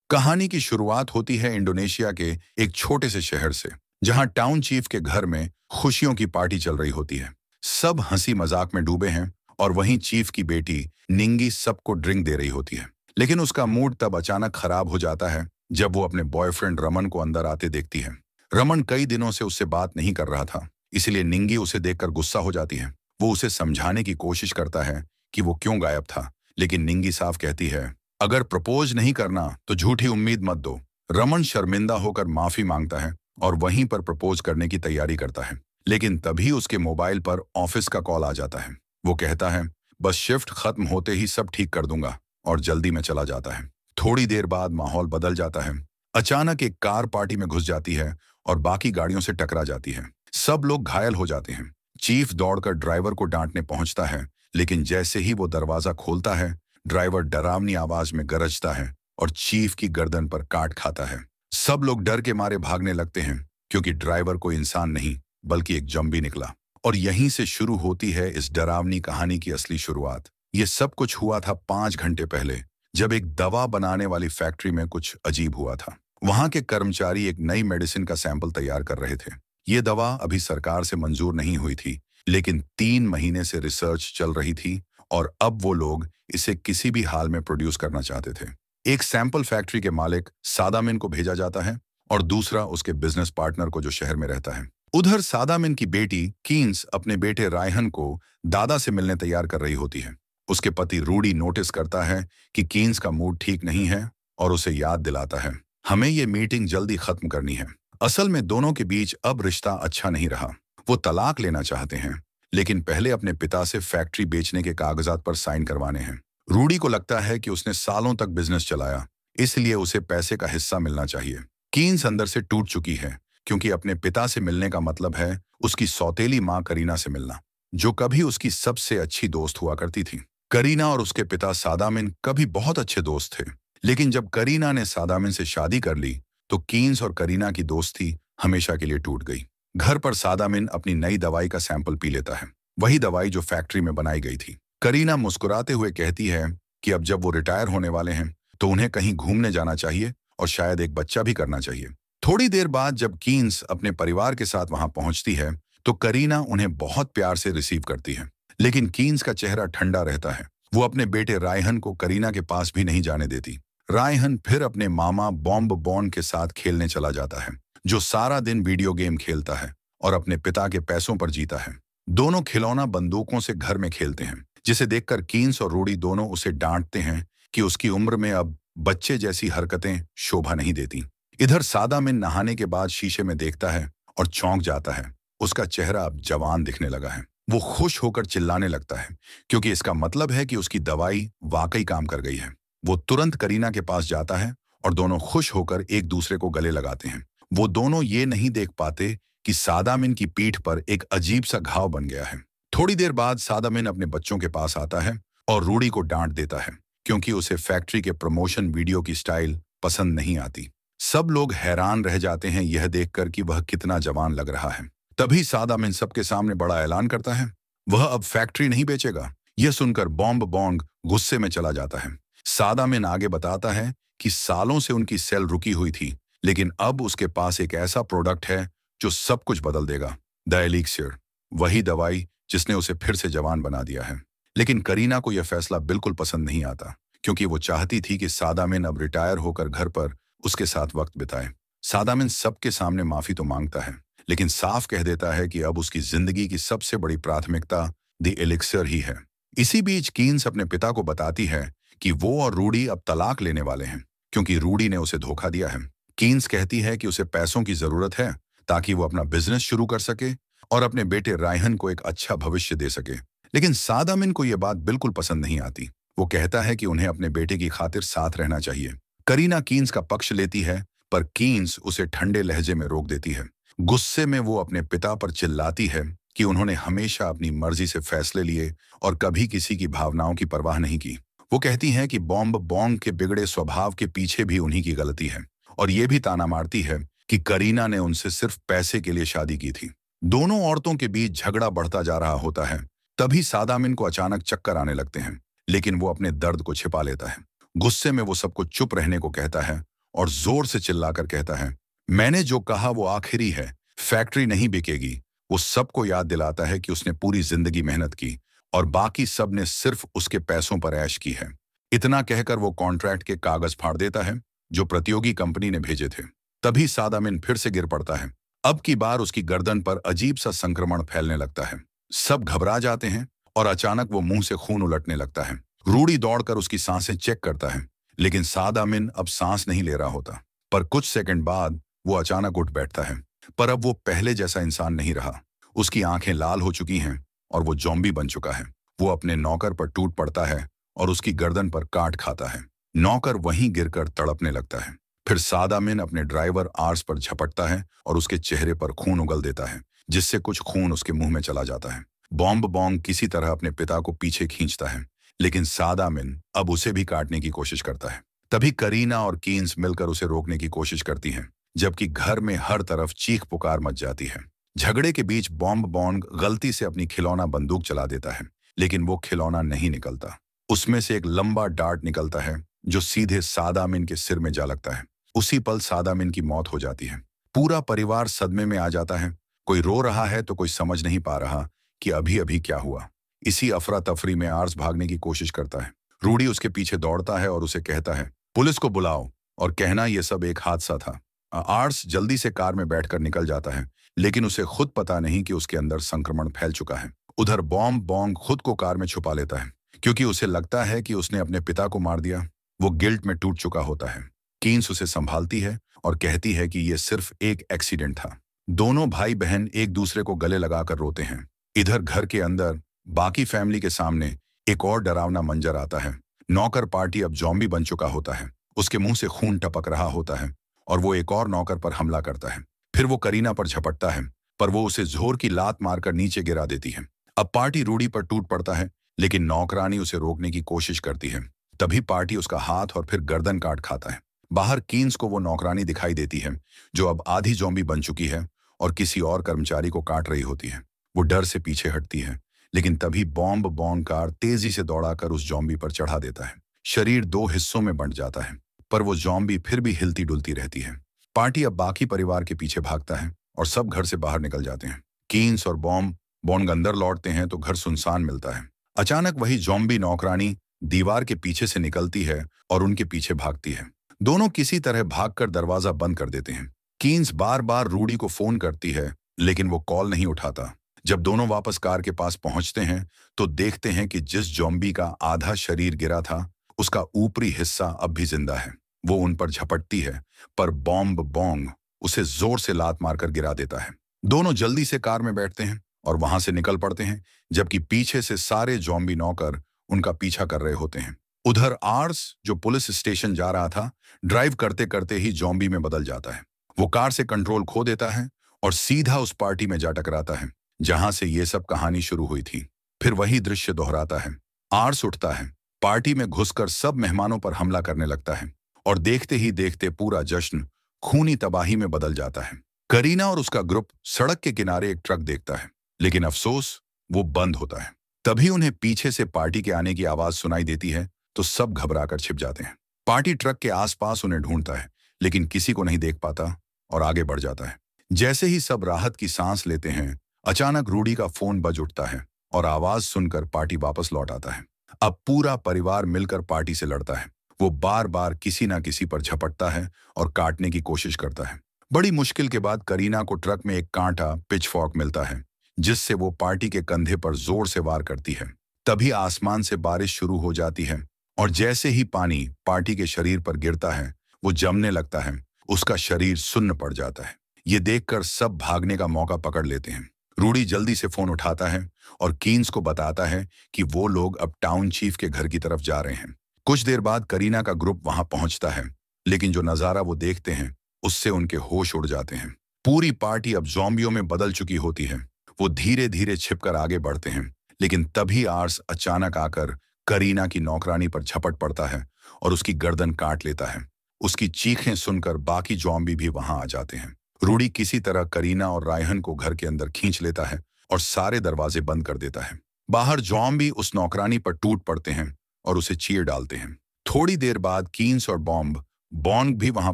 कहानी की शुरुआत होती है इंडोनेशिया के एक छोटे से शहर से, जहां टाउन चीफ के घर में खुशियों की पार्टी चल रही होती है। सब हंसी मजाक में डूबे हैं और वहीं चीफ की बेटी निंगी सबको ड्रिंक दे रही होती है। लेकिन उसका मूड तब अचानक खराब हो जाता है जब वो अपने बॉयफ्रेंड रमन को अंदर आते देखती है। रमन कई दिनों से उससे बात नहीं कर रहा था, इसलिए निंगी उसे देखकर गुस्सा हो जाती है। वो उसे समझाने की कोशिश करता है कि वो क्यों गायब था, लेकिन निंगी साफ कहती है, अगर प्रपोज नहीं करना तो झूठी उम्मीद मत दो। रमन शर्मिंदा होकर माफी मांगता है और वहीं पर प्रपोज करने की तैयारी करता है। लेकिन तभी उसके मोबाइल पर ऑफिस का कॉल आ जाता है। वो कहता है, बस शिफ्ट खत्म होते ही सब ठीक कर दूंगा, और जल्दी में चला जाता है। थोड़ी देर बाद माहौल बदल जाता है। अचानक एक कार पार्टी में घुस जाती है और बाकी गाड़ियों से टकरा जाती है। सब लोग घायल हो जाते हैं। चीफ दौड़कर ड्राइवर को डांटने पहुंचता है, लेकिन जैसे ही वो दरवाजा खोलता है, ड्राइवर डरावनी आवाज में गरजता है और चीफ की गर्दन पर काट खाता है। सब लोग डर के मारे भागने लगते हैं, क्योंकि ड्राइवर कोई इंसान नहीं बल्कि एक जम्बी निकला। और यहीं से शुरू होती है इस डरावनी कहानी की असली शुरुआत। ये सब कुछ हुआ था 5 घंटे पहले, जब एक दवा बनाने वाली फैक्ट्री में कुछ अजीब हुआ था। वहां के कर्मचारी एक नई मेडिसिन का सैंपल तैयार कर रहे थे। ये दवा अभी सरकार से मंजूर नहीं हुई थी, लेकिन 3 महीने से रिसर्च चल रही थी और अब वो लोग इसे किसी भी हाल में प्रोड्यूस करना चाहते थे। एक सैंपल फैक्ट्री के मालिक सादामिन को भेजा जाता है और दूसरा उसके बिजनेस पार्टनर को, जो शहर में रहता है। उधर सादामिन की बेटी कीन्स अपने बेटे रायहन को दादा से मिलने तैयार कर रही होती है। उसके पति रूडी नोटिस करता है कि कीन्स का मूड ठीक नहीं है और उसे याद दिलाता है, हमें ये मीटिंग जल्दी खत्म करनी है। असल में दोनों के बीच अब रिश्ता अच्छा नहीं रहा। वो तलाक लेना चाहते हैं, लेकिन पहले अपने पिता से फैक्ट्री बेचने के कागजात पर साइन करवाने हैं। रूडी को लगता है कि उसने सालों तक बिजनेस चलाया, इसलिए उसे पैसे का हिस्सा मिलना चाहिए। कीन्स अंदर से टूट चुकी है, क्योंकि अपने पिता से मिलने का मतलब है उसकी सौतेली माँ करीना से मिलना, जो कभी उसकी सबसे अच्छी दोस्त हुआ करती थी। करीना और उसके पिता सादामिन कभी बहुत अच्छे दोस्त थे, लेकिन जब करीना ने सादामिन से शादी कर ली तो कीन्स और करीना की दोस्ती हमेशा के लिए टूट गई। घर पर सादामिन अपनी नई दवाई का सैंपल पी लेता है, वही दवाई जो फैक्ट्री में बनाई गई थी। करीना मुस्कुराते हुए कहती है कि अब जब वो रिटायर होने वाले हैं तो उन्हें कहीं घूमने जाना चाहिए और शायद एक बच्चा भी करना चाहिए। थोड़ी देर बाद जब कीन्स अपने परिवार के साथ वहां पहुंचती है तो करीना उन्हें बहुत प्यार से रिसीव करती है, लेकिन कीन्स का चेहरा ठंडा रहता है। वो अपने बेटे रायहन को करीना के पास भी नहीं जाने देती। रायहन फिर अपने मामा बॉम्ब बॉन्ड के साथ खेलने चला जाता है, जो सारा दिन वीडियो गेम खेलता है और अपने पिता के पैसों पर जीता है। दोनों खिलौना बंदूकों से घर में खेलते हैं, जिसे देखकर कीन्स और रूडी दोनों उसे डांटते हैं कि उसकी उम्र में अब बच्चे जैसी हरकतें शोभा नहीं देती। इधर सादामिन नहाने के बाद शीशे में देखता है और चौंक जाता है। उसका चेहरा अब जवान दिखने लगा है। वो खुश होकर चिल्लाने लगता है, क्योंकि इसका मतलब है कि उसकी दवाई वाकई काम कर गई है। वो तुरंत करीना के पास जाता है और दोनों खुश होकर एक दूसरे को गले लगाते हैं। वो दोनों ये नहीं देख पाते कि सादामिन की पीठ पर एक अजीब सा घाव बन गया है। थोड़ी देर बाद सादामिन अपने बच्चों के पास आता है और रूडी को डांट देता है, क्योंकि उसे फैक्ट्री के प्रमोशन वीडियो की स्टाइल पसंद नहीं आती। सब लोग हैरान रह जाते हैं यह देखकर कि वह कितना जवान लग रहा है। तभी सादामिन सबके सामने बड़ा ऐलान करता है, वह अब फैक्ट्री नहीं बेचेगा। यह सुनकर बॉम्ब बॉन्ग गुस्से में चला जाता है। सादामिन आगे बताता है कि सालों से उनकी सेल रुकी हुई थी, लेकिन अब उसके पास एक ऐसा प्रोडक्ट है जो सब कुछ बदल देगा, द एलिक्सियर, वही दवाई जिसने उसे फिर से जवान बना दिया है। लेकिन करीना को यह फैसला बिल्कुल पसंद नहीं आता, क्योंकि वो चाहती थी कि सादामिन अब रिटायर होकर घर पर उसके साथ वक्त बिताए। सादामिन सबके सामने माफी तो मांगता है, लेकिन साफ कह देता है कि अब उसकी जिंदगी की सबसे बड़ी प्राथमिकता द एलिक्सियर ही है। इसी बीच कीन्स अपने पिता को बताती है कि वो और रूडी अब तलाक लेने वाले हैं, क्योंकि रूडी ने उसे धोखा दिया है। कीन्स कहती है कि उसे पैसों की जरूरत है ताकि वो अपना बिजनेस शुरू कर सके और अपने बेटे रायहन को एक अच्छा भविष्य दे सके। लेकिन सादामिन को यह बात बिल्कुल पसंद नहीं आती। वो कहता है कि उन्हें अपने बेटे की खातिर साथ रहना चाहिए। करीना कीन्स का पक्ष लेती है, पर कीन्स उसे ठंडे लहजे में रोक देती है। गुस्से में वो अपने पिता पर चिल्लाती है कि उन्होंने हमेशा अपनी मर्जी से फैसले लिए और कभी किसी की भावनाओं की परवाह नहीं की। वो कहती हैं कि बॉम्ब बॉन्ग के बिगड़े स्वभाव के पीछे भी उन्हीं की गलती है, और ये भी ताना मारती है कि करीना ने उनसे सिर्फ पैसे के लिए शादी की थी। दोनों औरतों के बीच झगड़ा बढ़ता जा रहा होता है। तभी सादामिन को अचानक चक्कर आने लगते हैं, लेकिन वो अपने दर्द को छिपा लेता है। गुस्से में वो सबको चुप रहने को कहता है और जोर से चिल्लाकर कहता है, मैंने जो कहा वो आखिरी है, फैक्ट्री नहीं बिकेगी। वो सबको याद दिलाता है कि उसने पूरी जिंदगी मेहनत की और बाकी सब ने सिर्फ उसके पैसों पर ऐश की है। इतना कहकर वो कॉन्ट्रैक्ट के कागज फाड़ देता है जो प्रतियोगी कंपनी ने भेजे थे। तभी सादामिन फिर से गिर पड़ता है। अब की बार उसकी गर्दन पर अजीब सा संक्रमण फैलने लगता है। सब घबरा जाते हैं और अचानक वो मुंह से खून उलटने लगता है। रूडी दौड़कर उसकी सांसें चेक करता है, लेकिन सादामिन अब सांस नहीं ले रहा होता। पर कुछ सेकंड बाद वो अचानक उठ बैठता है, पर अब वो पहले जैसा इंसान नहीं रहा। उसकी आंखें लाल हो चुकी हैं और वो जॉम्बी बन चुका है। वो अपने नौकर पर टूट पड़ता है और उसकी गर्दन पर काट खाता है। नौकर वहीं गिरकर तड़पने लगता है। फिर सादामिन अपने ड्राइवर आर्स पर झपटता है और उसके चेहरे पर खून उगल देता है, जिससे कुछ खून उसके मुंह में चला जाता है। बॉम्ब बॉन्ग किसी तरह अपने पिता को पीछे खींचता है, लेकिन सादामिन अब उसे भी काटने की कोशिश करता है। तभी करीना और कीन्स मिलकर उसे रोकने की कोशिश करती हैं, जबकि घर में हर तरफ चीख पुकार मच जाती है। झगड़े के बीच बॉम्ब बॉन्ग गलती से अपनी खिलौना बंदूक चला देता है, लेकिन वो खिलौना नहीं निकलता। उसमें से एक लंबा डार्ट निकलता है जो सीधे सादामिन के सिर में जा लगता है। उसी पल सादामिन की मौत हो जाती है। पूरा परिवार सदमे में आ जाता है। कोई रो रहा है तो कोई समझ नहीं पा रहा कि अभी अभी क्या हुआ। इसी अफरा तफरी में आर्स भागने की कोशिश करता है। रूडी उसके पीछे दौड़ता है और उसे कहता है, पुलिस को बुलाओ और कहना यह सब एक हादसा था। आर्स जल्दी से कार में बैठकर निकल जाता है, लेकिन उसे खुद पता नहीं कि उसके अंदर संक्रमण फैल चुका है। उधर बॉम्ब बॉन्ग खुद को कार में छुपा लेता है, क्योंकि उसे लगता है कि उसने अपने पिता को मार दिया। वो गिल्ट में टूट चुका होता है। कीन्स उसे संभालती है और कहती है कि यह सिर्फ एक एक्सीडेंट था। दोनों भाई बहन एक दूसरे को गले लगाकर रोते हैं। इधर घर के अंदर बाकी फैमिली के सामने एक और डरावना मंजर आता है। नौकर पार्टी अब जॉम्बी बन चुका होता है। उसके मुंह से खून टपक रहा होता है और वो एक और नौकर पर हमला करता है। फिर वो करीना पर झपटता है, पर वो उसे जोर की लात मारकर नीचे गिरा देती है। अब पार्टी रूडी पर टूट पड़ता है, लेकिन नौकरानी उसे रोकने की कोशिश करती है। तभी पार्टी उसका हाथ और फिर गर्दन काट खाता है। बाहर कीन्स को वो नौकरानी दिखाई देती है जो अब आधी जॉम्बी बन चुकी है और किसी और कर्मचारी को काट रही होती है। वो डर से पीछे हटती है, लेकिन तभी बॉम्ब बॉन्ग कार तेजी से दौड़ाकर उस जॉम्बी पर चढ़ा देता है। शरीर दो हिस्सों में बंट जाता है, पर वो जॉम्बी फिर भी हिलती डुलती रहती है। पार्टी अब बाकी परिवार के पीछे भागता है और सब घर से बाहर निकल जाते हैं। कीन्स और बॉन्ग अंदर लौटते हैं तो घर सुनसान मिलता है। अचानक वही जॉम्बी नौकरानी दीवार के पीछे से निकलती है और उनके पीछे भागती है। दोनों किसी तरह भागकर दरवाजा बंद कर देते हैं। कीन्स बार बार रूडी को फोन करती है, लेकिन वो कॉल नहीं उठाता। जब दोनों वापस कार के पास पहुंचते हैं तो देखते हैं कि जिस जॉम्बी का आधा शरीर गिरा था, उसका ऊपरी हिस्सा अब भी जिंदा है। वो उन पर झपटती है, पर बॉम्ब बॉन्ग उसे जोर से लात मारकर गिरा देता है। दोनों जल्दी से कार में बैठते हैं और वहां से निकल पड़ते हैं, जबकि पीछे से सारे जॉम्बी नौकर उनका पीछा कर रहे होते हैं। उधर आर्स, जो पुलिस स्टेशन जा रहा था, ड्राइव करते करते ही जॉम्बी में बदल जाता है। वो कार से कंट्रोल खो देता है और सीधा उस पार्टी में जा टकराता है जहां से ये सब कहानी शुरू हुई थी। फिर वही दृश्य दोहराता है। आर्स उठता है, पार्टी में घुसकर सब मेहमानों पर हमला करने लगता है और देखते ही देखते पूरा जश्न खूनी तबाही में बदल जाता है। करीना और उसका ग्रुप सड़क के किनारे एक ट्रक देखता है, लेकिन अफसोस वो बंद होता है। तभी उन्हें पीछे से पार्टी के आने की आवाज सुनाई देती है तो सब घबराकर छिप जाते हैं। पार्टी ट्रक के आसपास उन्हें ढूंढता है, लेकिन किसी को नहीं देख पाता और आगे बढ़ जाता है। जैसे ही सब राहत की सांस लेते हैं, अचानक रूडी का फोन बज उठता है और आवाज सुनकर पार्टी वापस लौट आता है। अब पूरा परिवार मिलकर पार्टी से लड़ता है। वो बार बार किसी ना किसी पर झपटता है और काटने की कोशिश करता है। बड़ी मुश्किल के बाद करीना को ट्रक में एक कांटा पिचफॉर्क मिलता है, जिससे वो पार्टी के कंधे पर जोर से वार करती है। तभी आसमान से बारिश शुरू हो जाती है और जैसे ही पानी पार्टी के शरीर पर गिरता है, वो जमने लगता है। उसका शरीर सुन्न पड़ जाता है। ये देखकर सब भागने का मौका पकड़ लेते हैं। रूडी जल्दी से फोन उठाता है और कीन्स को बताता है कि वो लोग अब टाउन चीफ के घर की तरफ जा रहे हैं। कुछ देर बाद करीना का ग्रुप वहां पहुंचता है, लेकिन जो नजारा वो देखते हैं उससे उनके होश उड़ जाते हैं। पूरी पार्टी अब ज़ॉम्बियों में बदल चुकी होती है। वो धीरे धीरे छिपकर आगे बढ़ते हैं, लेकिन तभी आर्स अचानक आकर करीना की नौकरानी पर झपट पड़ता है और उसकी गर्दन काट लेता है। उसकी चीखें सुनकर बाकी ज़ॉम्बी भी वहां आ जाते हैं। रूडी किसी तरह करीना और रायहन को घर के अंदर खींच लेता है और सारे दरवाजे बंद कर देता है। बाहर ज़ॉम्बी उस नौकरानी पर टूट पड़ते हैं और उसे चीर डालते हैं। थोड़ी देर बाद कीन्स और बॉम्ब बॉन्ग भी वहां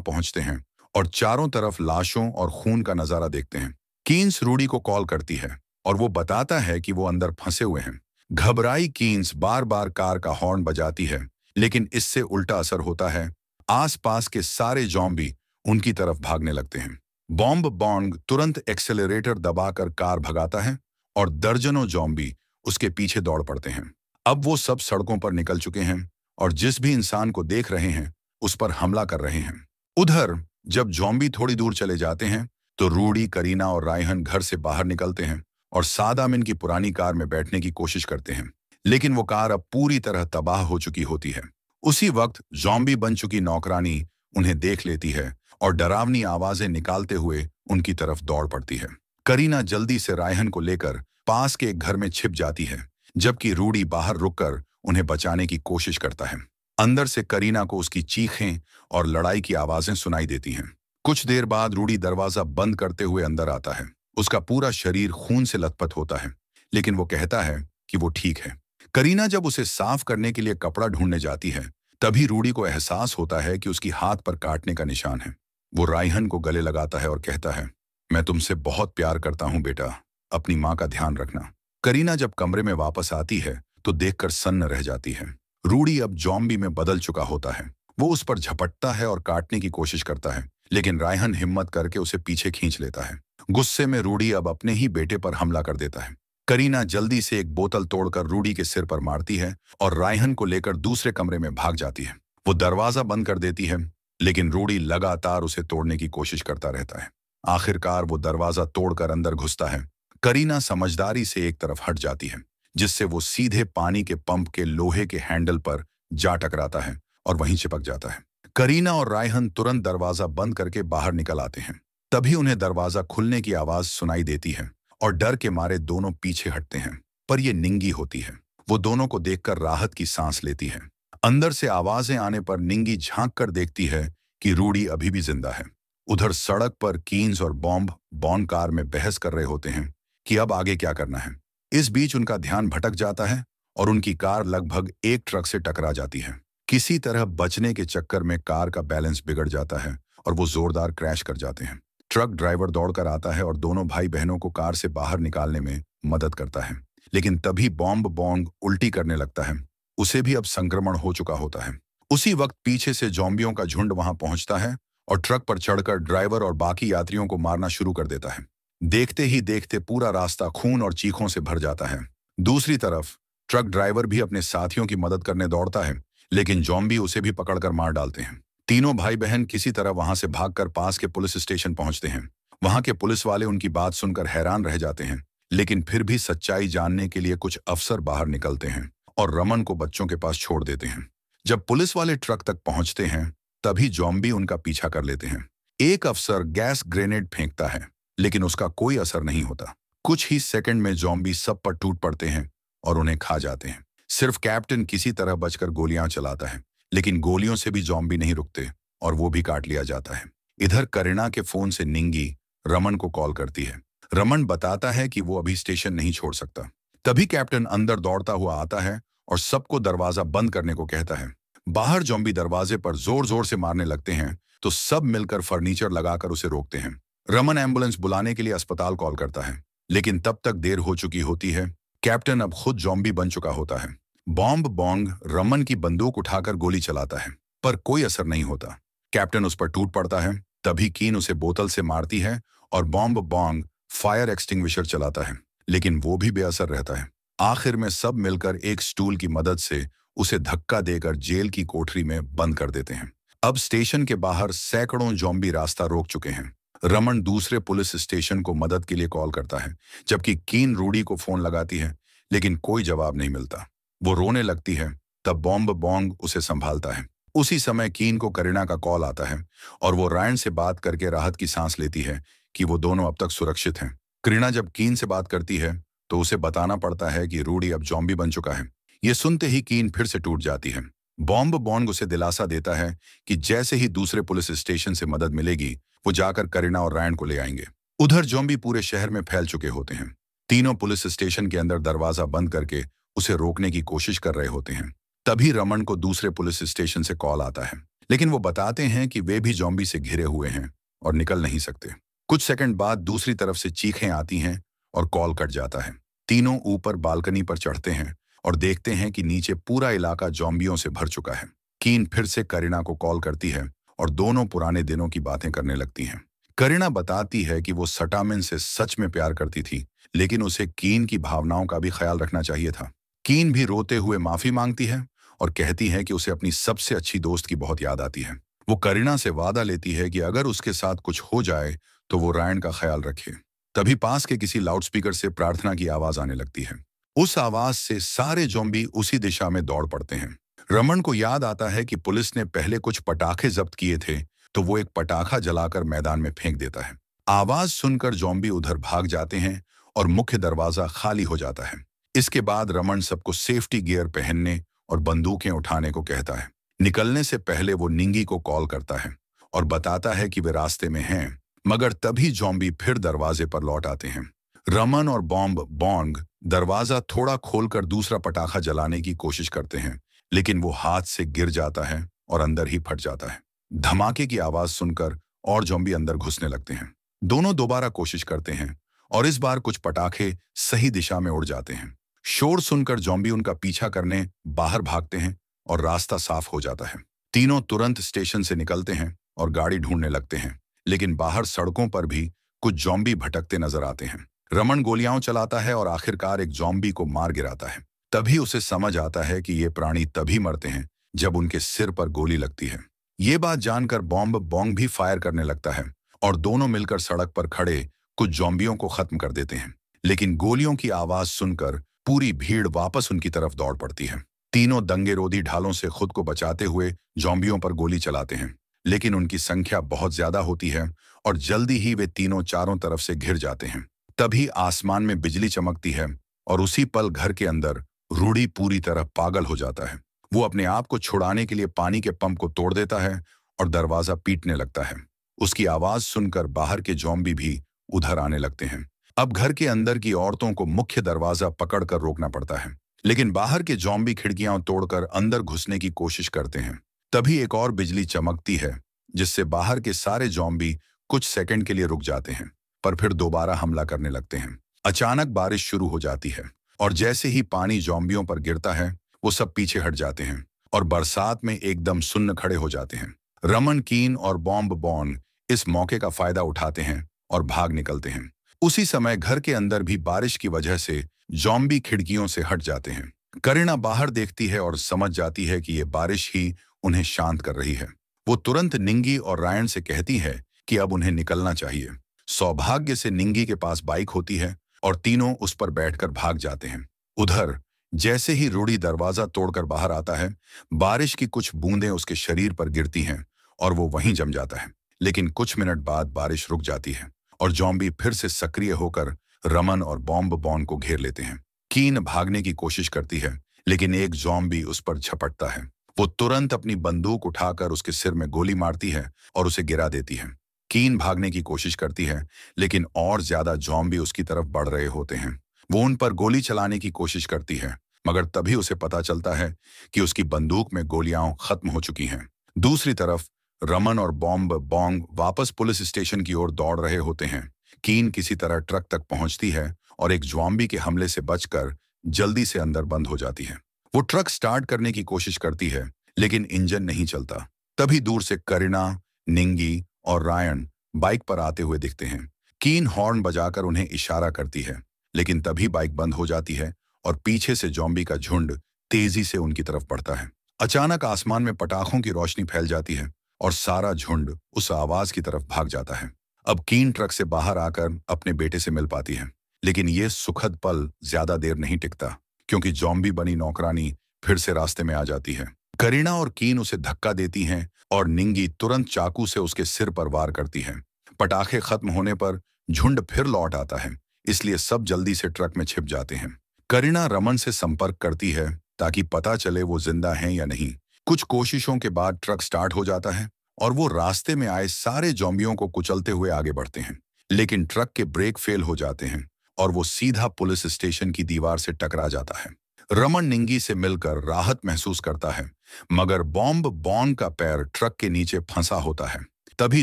पहुंचते हैं और चारों तरफ लाशों और खून का नजारा देखते हैं। कीन्स रूडी को कॉल करती है और वो बताता है कि वो अंदर फंसे हुए हैं। घबराई कीन्स बार बार कार का हॉर्न बजाती है, लेकिन इससे उल्टा असर होता है। आसपास के सारे जॉम्बी उनकी तरफ भागने लगते हैं। बॉम्ब बॉन्ग तुरंत एक्सेलरेटर दबाकर कार भगाता है और दर्जनों जॉम्बी उसके पीछे दौड़ पड़ते हैं। अब वो सब सड़कों पर निकल चुके हैं और जिस भी इंसान को देख रहे हैं उस पर हमला कर रहे हैं। उधर जब जॉम्बी थोड़ी दूर चले जाते हैं तो रूडी, करीना और रायहन घर से बाहर निकलते हैं और सादामिन की पुरानी कार में बैठने की कोशिश करते हैं, लेकिन वो कार अब पूरी तरह तबाह हो चुकी होती है। उसी वक्त जॉम्बी बन चुकी नौकरानी उन्हें देख लेती है और डरावनी आवाजें निकालते हुए उनकी तरफ दौड़ पड़ती है। करीना जल्दी से रायहन को लेकर पास के एक घर में छिप जाती है, जबकि रूडी बाहर रुककर उन्हें बचाने की कोशिश करता है। अंदर से करीना को उसकी चीखें और लड़ाई की आवाजें सुनाई देती हैं। कुछ देर बाद रूडी दरवाजा बंद करते हुए अंदर आता है। उसका पूरा शरीर खून से लथपथ होता है, लेकिन वो कहता है कि वो ठीक है। करीना जब उसे साफ करने के लिए कपड़ा ढूंढने जाती है, तभी रूडी को एहसास होता है कि उसकी हाथ पर काटने का निशान है। वो रायहन को गले लगाता है और कहता है, मैं तुमसे बहुत प्यार करता हूं बेटा, अपनी माँ का ध्यान रखना। करीना जब कमरे में वापस आती है तो देखकर सन्न रह जाती है। रूडी अब जॉम्बी में बदल चुका होता है। वो उस पर झपटता है और काटने की कोशिश करता है, लेकिन रायहन हिम्मत करके उसे पीछे खींच लेता है। गुस्से में रूडी अब अपने ही बेटे पर हमला कर देता है। करीना जल्दी से एक बोतल तोड़कर रूडी के सिर पर मारती है और रायहन को लेकर दूसरे कमरे में भाग जाती है। वो दरवाजा बंद कर देती है, लेकिन रूडी लगातार उसे तोड़ने की कोशिश करता रहता है। आखिरकार वो दरवाजा तोड़कर अंदर घुसता है। करीना समझदारी से एक तरफ हट जाती है, जिससे वो सीधे पानी के पंप के लोहे के हैंडल पर जा टकराता है और वहीं चिपक जाता है। करीना और रायहन तुरंत दरवाजा बंद करके बाहर निकल आते हैं। तभी उन्हें दरवाजा खुलने की आवाज सुनाई देती है और डर के मारे दोनों पीछे हटते हैं, पर ये निंगी होती है। वो दोनों को देखकर राहत की सांस लेती है। अंदर से आवाजें आने पर निंगी झांक कर देखती है कि रूडी अभी भी जिंदा है। उधर सड़क पर कीन्स और बॉन्ग कार में बहस कर रहे होते हैं कि अब आगे क्या करना है। इस बीच उनका ध्यान भटक जाता है और उनकी कार लगभग एक ट्रक से टकरा जाती है। किसी तरह बचने के चक्कर में कार का बैलेंस बिगड़ जाता है और वो जोरदार क्रैश कर जाते हैं। ट्रक ड्राइवर दौड़कर आता है और दोनों भाई बहनों को कार से बाहर निकालने में मदद करता है, लेकिन तभी बॉन्ग उल्टी करने लगता है। उसे भी अब संक्रमण हो चुका होता है। उसी वक्त पीछे से जॉम्बियों का झुंड वहां पहुंचता है और ट्रक पर चढ़कर ड्राइवर और बाकी यात्रियों को मारना शुरू कर देता है। देखते ही देखते पूरा रास्ता खून और चीखों से भर जाता है। दूसरी तरफ ट्रक ड्राइवर भी अपने साथियों की मदद करने दौड़ता है, लेकिन जॉम्बी उसे भी पकड़कर मार डालते हैं। तीनों भाई बहन किसी तरह वहां से भागकर पास के पुलिस स्टेशन पहुंचते हैं। वहां के पुलिस वाले उनकी बात सुनकर हैरान रह जाते हैं, लेकिन फिर भी सच्चाई जानने के लिए कुछ अफसर बाहर निकलते हैं और रमन को बच्चों के पास छोड़ देते हैं। जब पुलिस वाले ट्रक तक पहुंचते हैं, तभी जॉम्बी उनका पीछा कर लेते हैं। एक अफसर गैस ग्रेनेड फेंकता है, लेकिन उसका कोई असर नहीं होता। कुछ ही सेकंड में जॉम्बी सब पर टूट पड़ते हैं और उन्हें खा जाते हैं। सिर्फ कैप्टन किसी तरह बचकर गोलियां चलाता है, लेकिन गोलियों से भी जॉम्बी नहीं रुकते और वो भी काट लिया जाता है। इधर करीना के फोन से निंगी रमन को कॉल करती है। रमन बताता है कि वो अभी स्टेशन नहीं छोड़ सकता। तभी कैप्टन अंदर दौड़ता हुआ आता है और सबको दरवाजा बंद करने को कहता है। बाहर जॉम्बी दरवाजे पर जोर जोर से मारने लगते हैं तो सब मिलकर फर्नीचर लगाकर उसे रोकते हैं। रमन एम्बुलेंस बुलाने के लिए अस्पताल कॉल करता है, लेकिन तब तक देर हो चुकी होती है। कैप्टन अब खुद जॉम्बी बन चुका होता है। बॉन्ग रमन की बंदूक उठाकर गोली चलाता है, पर कोई असर नहीं होता। कैप्टन उस पर टूट पड़ता है। तभी कीन उसे बोतल से मारती है और बॉन्ग फायर एक्सटिंग्विशर चलाता है, लेकिन वो भी बेअसर रहता है। आखिर में सब मिलकर एक स्टूल की मदद से उसे धक्का देकर जेल की कोठरी में बंद कर देते हैं। अब स्टेशन के बाहर सैकड़ों जॉम्बी रास्ता रोक चुके हैं। रमन दूसरे पुलिस स्टेशन को मदद के लिए कॉल करता है, जबकि कीन रूडी को फोन लगाती है, लेकिन कोई जवाब नहीं मिलता। वो रोने लगती है। तब बॉन्ग उसे संभालता है। उसी समय कीन को करीना का कॉल आता है और वो रायन से बात करके राहत की सांस लेती है कि वो दोनों अब तक सुरक्षित हैं। करीना जब कीन से बात करती है तो उसे बताना पड़ता है कि रूडी अब जॉम्बी बन चुका है। ये सुनते ही कीन फिर से टूट जाती है। बॉन्ग उसे दिलासा देता है कि जैसे ही दूसरे पुलिस स्टेशन से मदद मिलेगी, वो जाकर करीना और रायन को ले आएंगे। उधर जॉम्बी पूरे शहर में फैल चुके होते हैं। तीनों पुलिस स्टेशन के अंदर दरवाजा बंद करके उसे रोकने की कोशिश कर रहे होते हैं। तभी रमन को दूसरे पुलिस स्टेशन से कॉल आता है, लेकिन वो बताते हैं कि वे भी जॉम्बी से घिरे हुए हैं और निकल नहीं सकते। कुछ सेकंड बाद दूसरी तरफ से चीखें आती हैं और कॉल कट जाता है। तीनों ऊपर बालकनी पर चढ़ते हैं और देखते हैं कि नीचे पूरा इलाका जॉम्बियों से भर चुका है। कीन फिर से करीना को कॉल करती है और दोनों पुराने दिनों की बातें करने लगती हैं। करीना बताती है कि वो सटामिन से सच में प्यार करती थी, लेकिन उसे कीन की भावनाओं का भी ख्याल रखना चाहिए था। कीन भी रोते हुए माफी मांगती है और कहती है कि उसे अपनी सबसे अच्छी दोस्त की बहुत याद आती है। वो करीना से वादा लेती है कि अगर उसके साथ कुछ हो जाए तो वो रायन का ख्याल रखे। तभी पास के किसी लाउडस्पीकर से प्रार्थना की आवाज आने लगती है। उस आवाज से सारे जोम्बी उसी दिशा में दौड़ पड़ते हैं। रमन को याद आता है कि पुलिस ने पहले कुछ पटाखे जब्त किए थे, तो वो एक पटाखा जलाकर मैदान में फेंक देता है। आवाज सुनकर जोम्बी उधर भाग जाते हैं और मुख्य दरवाजा खाली हो जाता है। इसके बाद रमन सबको सेफ्टी गियर पहनने और बंदूकें उठाने को कहता है। निकलने से पहले वो निंगी को कॉल करता है और बताता है कि वे रास्ते में हैं, मगर तभी जॉम्बी फिर दरवाजे पर लौट आते हैं। रमन और बॉन्ग दरवाजा थोड़ा खोलकर दूसरा पटाखा जलाने की कोशिश करते हैं, लेकिन वो हाथ से गिर जाता है और अंदर ही फट जाता है। धमाके की आवाज सुनकर और जॉम्बी अंदर घुसने लगते हैं। दोनों दोबारा कोशिश करते हैं और इस बार कुछ पटाखे सही दिशा में उड़ जाते हैं। शोर सुनकर जॉम्बी उनका पीछा करने बाहर भागते हैं और रास्ता साफ हो जाता है। तीनों तुरंत स्टेशन से निकलते हैं और गाड़ी ढूंढने लगते हैं, लेकिन बाहर सड़कों पर भी कुछ जॉम्बी भटकते नजर आते हैं। रमन गोलियां चलाता है और आखिरकार एक जॉम्बी को मार गिराता है। तभी उसे समझ आता है कि ये प्राणी तभी मरते हैं जब उनके सिर पर गोली लगती है। ये बात जानकर बॉन्ग भी फायर करने लगता है और दोनों मिलकर सड़क पर खड़े कुछ जॉम्बियों को खत्म कर देते हैं। लेकिन गोलियों की आवाज सुनकर पूरी भीड़ वापस उनकी तरफ दौड़ पड़ती है। तीनों दंगेरोधी ढालों से खुद को बचाते हुए जॉम्बियों पर गोली चलाते हैं, लेकिन उनकी संख्या बहुत ज्यादा होती है और जल्दी ही वे तीनों चारों तरफ से घिर जाते हैं। तभी आसमान में बिजली चमकती है और उसी पल घर के अंदर रूडी पूरी तरह पागल हो जाता है। वो अपने आप को छुड़ाने के लिए पानी के पंप को तोड़ देता है और दरवाजा पीटने लगता है। उसकी आवाज सुनकर बाहर के जॉम्बी भी उधर आने लगते हैं। अब घर के अंदर की औरतों को मुख्य दरवाजा पकड़कर रोकना पड़ता है, लेकिन बाहर के जॉम्बी खिड़कियां तोड़कर अंदर घुसने की कोशिश करते हैं। तभी एक और बिजली चमकती है, जिससे बाहर के सारे जॉम्बी कुछ सेकंड के लिए रुक जाते हैं, पर फिर दोबारा हमला करने लगते हैं। अचानक बारिश शुरू हो जाती है और जैसे ही पानी जॉम्बियों पर गिरता है, वो सब पीछे हट जाते हैं और बरसात में एकदम सुन्न खड़े हो जाते हैं। रमन, कीन और बॉन्ग इस मौके का फायदा उठाते हैं और भाग निकलते हैं। उसी समय घर के अंदर भी बारिश की वजह से जॉम्बी खिड़कियों से हट जाते हैं। करीना बाहर देखती है और समझ जाती है कि ये बारिश ही उन्हें शांत कर रही है। वो तुरंत निंगी और रायन से कहती है कि अब उन्हें निकलना चाहिए। सौभाग्य से निंगी के पास बाइक होती है और तीनों उस पर बैठकर भाग जाते हैं। उधर जैसे ही रूडी दरवाजा तोड़कर बाहर आता है, बारिश की कुछ बूंदें उसके शरीर पर गिरती हैं और वो वहीं जम जाता है। लेकिन कुछ मिनट बाद बारिश रुक जाती है और जॉम्बी फिर से सक्रिय होकर रमन और बॉन्ग को घेर लेते हैं। कीन भागने की कोशिश करती है, लेकिन एक जॉम्बी उस पर झपटता है। वो तुरंत अपनी बंदूक उठाकर उसके सिर में गोली मारती है और उसे गिरा देती है। कीन भागने की कोशिश करती है, लेकिन और ज्यादा जॉम्बी उसकी तरफ बढ़ रहे होते हैं। वो उन पर गोली चलाने की कोशिश करती है, मगर तभी उसे पता चलता है कि उसकी बंदूक में गोलियां खत्म हो चुकी हैं। दूसरी तरफ रमन और बॉन्ग वापस पुलिस स्टेशन की ओर दौड़ रहे होते हैं। कीन किसी तरह ट्रक तक पहुंचती है और एक जॉम्बी के हमले से बचकर जल्दी से अंदर बंद हो जाती है। वो ट्रक स्टार्ट करने की कोशिश करती है, लेकिन इंजन नहीं चलता। तभी दूर से करीना, निंगी और रायन बाइक पर आते हुए दिखते हैं। कीन हॉर्न बजाकर उन्हें इशारा करती है, लेकिन तभी बाइक बंद हो जाती है और पीछे से जॉम्बी का झुंड तेजी से उनकी तरफ बढ़ता है। अचानक आसमान में पटाखों की रोशनी फैल जाती है और सारा झुंड उस आवाज की तरफ भाग जाता है। अब कीन ट्रक से बाहर आकर अपने बेटे से मिल पाती है, लेकिन ये सुखद पल ज्यादा देर नहीं टिकता, क्योंकि जॉम्बी बनी नौकरानी फिर से रास्ते में आ जाती है। करीना और कीन उसे धक्का देती हैं और निंगी तुरंत चाकू से उसके सिर पर वार करती है। पटाखे खत्म होने पर झुंड फिर लौट आता है, इसलिए सब जल्दी से ट्रक में छिप जाते हैं। करीना रमन से संपर्क करती है ताकि पता चले वो जिंदा हैं या नहीं। कुछ कोशिशों के बाद ट्रक स्टार्ट हो जाता है और वो रास्ते में आए सारे जॉम्बियों को कुचलते हुए आगे बढ़ते हैं, लेकिन ट्रक के ब्रेक फेल हो जाते हैं और वो सीधा पुलिस स्टेशन की दीवार से टकरा जाता है। रमन निंगी से मिलकर राहत महसूस करता है, मगर बॉम्ब बॉन्ग का पैर ट्रक के नीचे फंसा होता है। तभी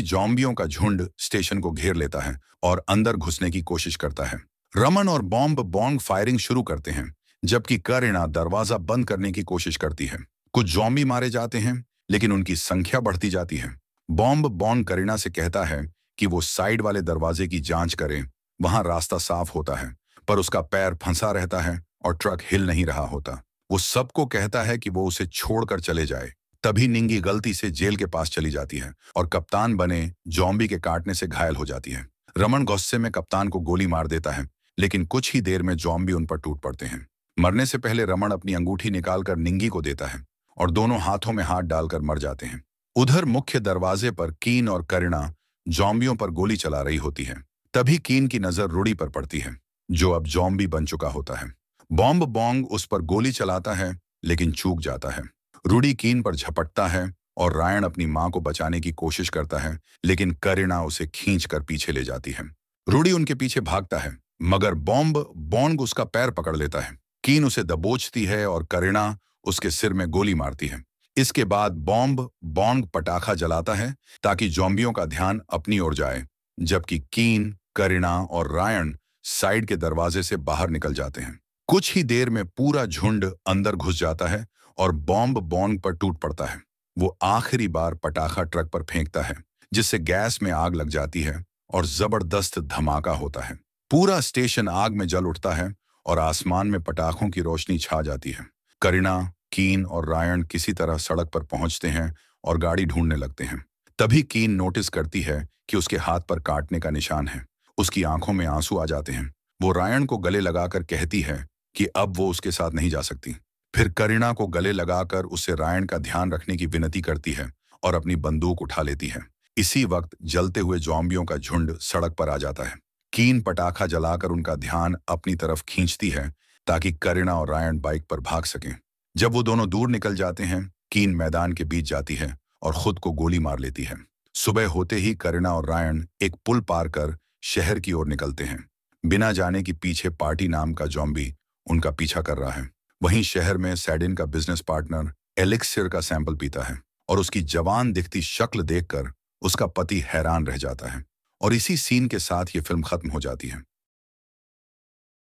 जॉम्बियों का झुंड स्टेशन को घेर लेता है और अंदर घुसने की कोशिश करता है। रमन और बॉम्ब बॉन्ग फायरिंग शुरू करते हैं, जबकि करीना दरवाजा बंद करने की कोशिश करती है। कुछ जॉम्बी मारे जाते हैं, लेकिन उनकी संख्या बढ़ती जाती है। बॉम्ब बॉन्ग करीना से कहता है कि वो साइड वाले दरवाजे की जांच करे, वहां रास्ता साफ होता है, पर उसका पैर फंसा रहता है और ट्रक हिल नहीं रहा होता। वो सबको कहता है कि वो उसे छोड़कर चले जाए। तभी निंगी गलती से जेल के पास चली जाती है और कप्तान बने जॉम्बी के काटने से घायल हो जाती है। रमन गुस्से में कप्तान को गोली मार देता है, लेकिन कुछ ही देर में जॉम्बी उन पर टूट पड़ते हैं। मरने से पहले रमन अपनी अंगूठी निकालकर निंगी को देता है और दोनों हाथों में हाथ डालकर मर जाते हैं। उधर मुख्य दरवाजे पर कीन और करीना जॉम्बियों पर गोली चला रही होती है। तभी कीन की नजर रूडी पर पड़ती है, जो अब जॉम्बी बन चुका होता है। बॉम्ब बॉन्ग उस पर गोली चलाता है, लेकिन चूक जाता है। रूडी कीन पर झपटता है और रायन अपनी मां को बचाने की कोशिश करता है, लेकिन करीना उसे खींचकर पीछे ले जाती है। रूडी उनके पीछे भागता है, मगर बॉम्ब बॉन्ग उसका पैर पकड़ लेता है। कीन उसे दबोचती है और करीना उसके सिर में गोली मारती है। इसके बाद बॉम्ब बॉन्ग पटाखा जलाता है ताकि जॉम्बियों का ध्यान अपनी ओर जाए, जबकि कीन, करीना और रायन साइड के दरवाजे से बाहर निकल जाते हैं। कुछ ही देर में पूरा झुंड अंदर घुस जाता है और बॉम्ब बॉन्ग पर टूट पड़ता है। वो आखिरी बार पटाखा ट्रक पर फेंकता है, जिससे गैस में आग लग जाती है और जबरदस्त धमाका होता है। पूरा स्टेशन आग में जल उठता है और आसमान में पटाखों की रोशनी छा जाती है। करीना, कीन और रायन किसी तरह सड़क पर पहुंचते हैं और गाड़ी ढूंढने लगते हैं। तभी कीन नोटिस करती है कि उसके हाथ पर काटने का निशान है। उसकी आंखों में आंसू आ जाते हैं। वो रायन को गले लगाकर कहती है कि अब वो उसके साथ नहीं जा सकती। फिर करीना को गले लगाकर उससे रायन का ध्यान रखने की विनती करती है और अपनी बंदूक उठा लेती है। इसी वक्त जलते हुए जॉम्बियों का झुंड सड़क पर आ जाता है। कीन पटाखा जलाकर उनका ध्यान अपनी तरफ खींचती है ताकि करीना और रायन बाइक पर भाग सकें। जब वो दोनों दूर निकल जाते हैं, कीन मैदान के बीच जाती है और खुद को गोली मार लेती है। सुबह होते ही करीना और रायन एक पुल पार कर शहर की ओर निकलते हैं, बिना जाने कि पीछे पार्टी नाम का जॉम्बी उनका पीछा कर रहा है। वहीं शहर में सैडिन का बिजनेस पार्टनर एलिक्सिर का सैंपल पीता है और उसकी जवान दिखती शक्ल देखकर उसका पति हैरान रह जाता है। और इसी सीन के साथ ये फिल्म खत्म हो जाती है।